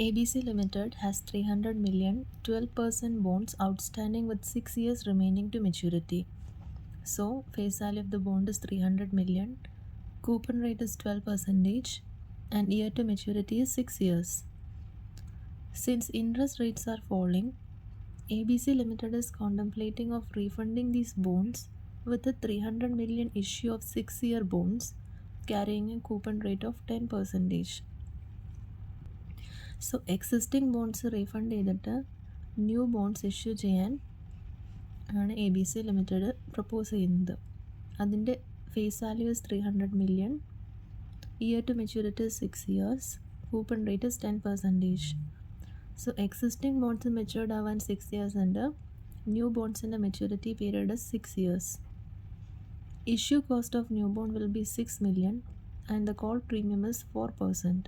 ABC Limited has 300 million 12% bonds outstanding with 6 years remaining to maturity. So face value of the bond is 300 million, coupon rate is 12%, and year to maturity is 6 years. Since interest rates are falling, ABC Limited is contemplating of refunding these bonds with a 300 million issue of 6-year bonds carrying a coupon rate of 10%. So existing bonds refund ചെയ്തിട്ട് new bonds issue ചെയ്യാൻ ആണ് ABC Limited propose ചെയ്യുന്നത്. അതിൻ്റെ face value is 300 million, year to maturity is 6 years, coupon rate is 10%. So existing bonds matured ആവാൻ 6 years ഉണ്ട്, new ബോണ്ട്സിൻ്റെ maturity period is 6 years. Issue cost of new bond will be 6 million and the call premium is 4%.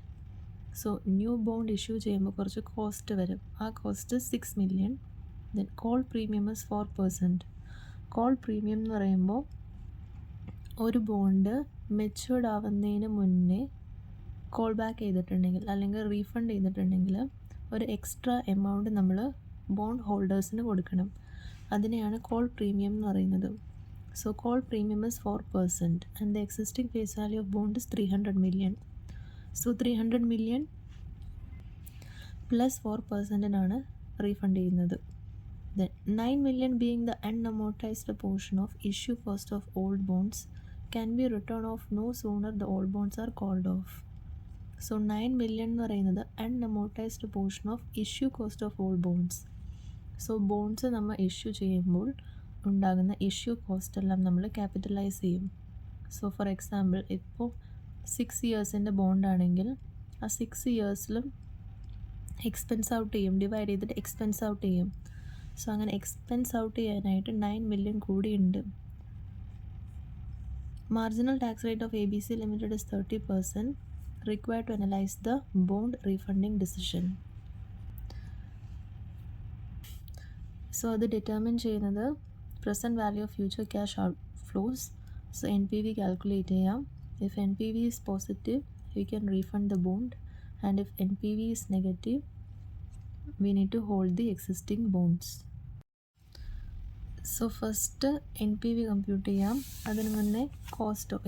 So new bond issue ചെയ്യുമ്പോൾ കുറച്ച് cost വരും, ആ cost 6 million. Then call premium is 4%. Call premium എന്ന് പറയുമ്പോൾ ഒരു bond matured ആവുന്നതിന് മുന്നേ call back ചെയ്തിട്ടുണ്ടെങ്കിൽ അല്ലെങ്കിൽ റീഫണ്ട് ചെയ്തിട്ടുണ്ടെങ്കിൽ ഒരു എക്സ്ട്രാ എമൗണ്ട് നമ്മൾ ബോണ്ട് ഹോൾഡേഴ്സിന് കൊടുക്കണം. അതിനെയാണ് കോൾ പ്രീമിയം എന്ന് പറയുന്നത്. So call premium is 4% and the existing face value of bond is 300 million. So 300 million plus 4%-നാണ് റീഫണ്ട് ചെയ്യുന്നത്. Then 9 million being the unamortized portion of issue cost of old bonds can be written off no sooner the old bonds are called off. So 9 million എന്ന് പറയുന്നത് unamortized portion of issue cost of old bonds. So bonds നമ്മൾ issue ചെയ്യുമ്പോൾ ഉണ്ടാകുന്ന issue cost എല്ലാം നമ്മൾ capitalise ചെയ്യും. So for example ഇപ്പോൾ 6 yearsൻ്റെ ബോണ്ടാണെങ്കിൽ ആ 6 yearsലും എക്സ്പെൻസ് ഔട്ട് ചെയ്യും, ഡിവൈഡ് ചെയ്തിട്ട് എക്സ്പെൻസ് ഔട്ട് ചെയ്യും. സോ അങ്ങനെ എക്സ്പെൻസ് ഔട്ട് ചെയ്യാനായിട്ട് 9 million കൂടിയുണ്ട്. Marginal tax rate of ABC Limited is 30%, required to analyze the bond refunding decision. So അത് ഡിറ്റർമിൻ ചെയ്യുന്നത് present value of future cash outflows. So NPV calculate ചെയ്യാം. If NPV is positive, we can refund the bond, and if NPV is negative, we need to hold the existing bonds. So first NPV compute ചെയ്യാം. അതിന് മുന്നേ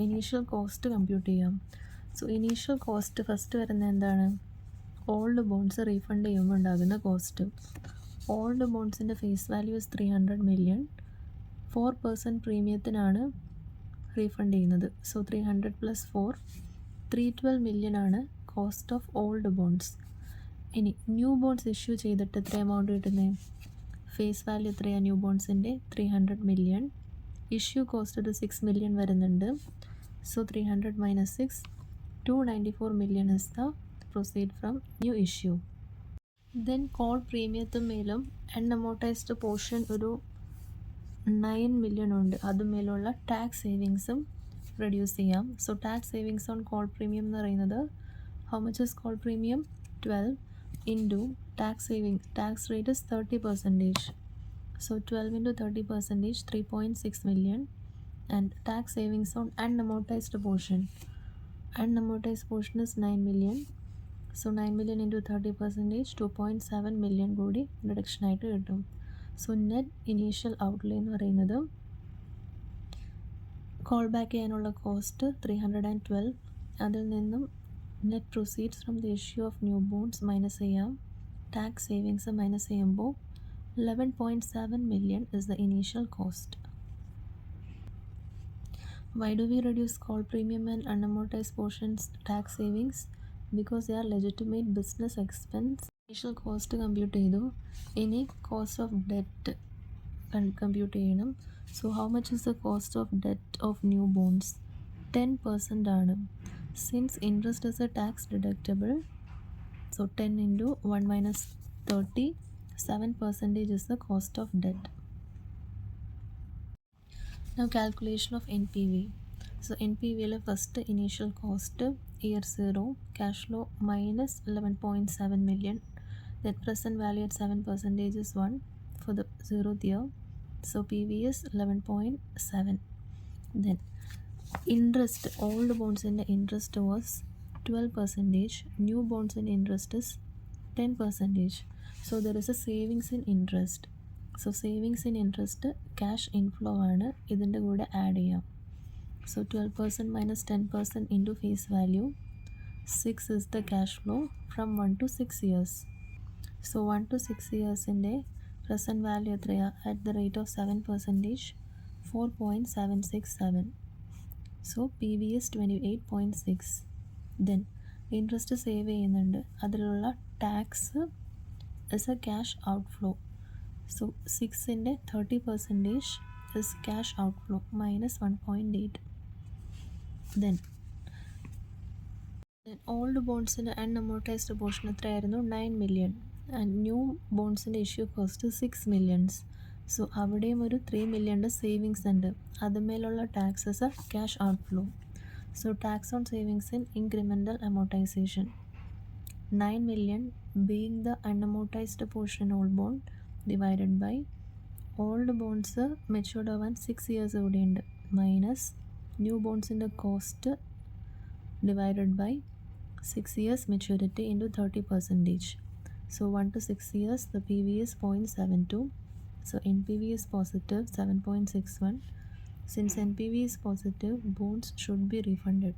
initial cost compute ചെയ്യാം. So initial cost first വരുന്നത് എന്താണ്? Old bonds refund ചെയ്യുമ്പോൾ ഉണ്ടാകുന്ന cost. Old ബോണ്ട്സിൻ്റെ face value is 300 million. 4% പ്രീമിയത്തിനാണ് റീഫണ്ട് ചെയ്യുന്നത്. സോ 300 + 4 312 million ആണ് കോസ്റ്റ് ഓഫ് ഓൾഡ് ബോണ്ട്സ്. ഇനി ന്യൂ ബോണ്ട്സ് ഇഷ്യൂ ചെയ്തിട്ട് എത്ര എമൗണ്ട് കിട്ടുന്നത്? ഫേസ് വാല്യൂ എത്രയാണ് ന്യൂ ബോണ്ട്സിൻ്റെ? 300 million. ഇഷ്യൂ കോസ്റ്റ് ഒരു 6 million വരുന്നുണ്ട്. So 300 - 6 294 million is the proceed from new issue. Then call പ്രീമിയത്തും മേലും അൺഅമോർട്ടൈസ്ഡ് പോർഷൻ ഒരു 9 million ഉണ്ട്. അതുമേലുള്ള ടാക്സ് സേവിങ്സും റെഡ്യൂസ് ചെയ്യാം. So tax savings on call premium എന്ന് പറയുന്നത് how much is call premium? 12 into tax saving. Tax rate is 30%. So 12 × 30%, 3.6 million. And tax savings on unamortized portion. Unamortized portion is 9 million. So 9 million × 30%, 2.7 million കൂടി റിഡക്ഷനായിട്ട് കിട്ടും. So net initial outlay എന്ന് പറയുന്നത് call back ചെയ്യാനുള്ള cost 312. അതിൽ നിന്നും net proceeds from the issue of new bonds minus ചെയ്യാം. Tax savings minus ചെയ്യുമ്പോൾ 11.7 million is the initial cost. Why do we reduce call premium and unamortized portions tax savings? Because they are legitimate business expense. Initial cost compute ചെയ്തു. ഇനി cost of debt compute ചെയ്യണം. So how much is the cost of debt of new bonds? 10% ആണ്. Since interest is A tax deductible, so 10 × 1 - 30, 7% is the cost of debt. Now calculation of NPV. So NPV first initial cost year 0, cash flow minus 11.7 million. That present value at 7% is 1 for the 0th year. So PV is 11.7. Then interest, old bonds in the interest was 12%. New bonds in interest is 10%. So there is a savings in interest. So savings in interest cash inflow ആണ് ഇതിൻ്റെ കൂടെ add ചെയ്യാം. So 12% minus 10% into face value. 6 is the cash flow from 1 to 6 years. So 1 to 6 years ൻ്റെ present value എത്രയാ? At the rate of 7%, 4.767. So PV is 28.6. Then interest save ചെയ്യുന്നുണ്ട്, അതിലുള്ള tax is a cash outflow. So 6ൻ്റെ 30% is cash outflow minus 1.8. Then old ബോണ്ട്സിൻ്റെ unamortized portion എത്രയായിരുന്നു? 9 million. And new ബോണ്ട്സിൻ്റെ issue cost 6 million. So അവിടെയും ഒരു 3 million savings ഉണ്ട്, അതുമേലുള്ള taxes cash outflow. So tax on savings in incremental amortization. 9 million being the unamortized portion old bond divided by old bonds matured over 6 years old minus new bonds in the cost divided by 6 years maturity into 30%. So 1 to 6 years the PV is 0.72. So NPV is positive 7.61. Since NPV is positive, bonds should be refunded.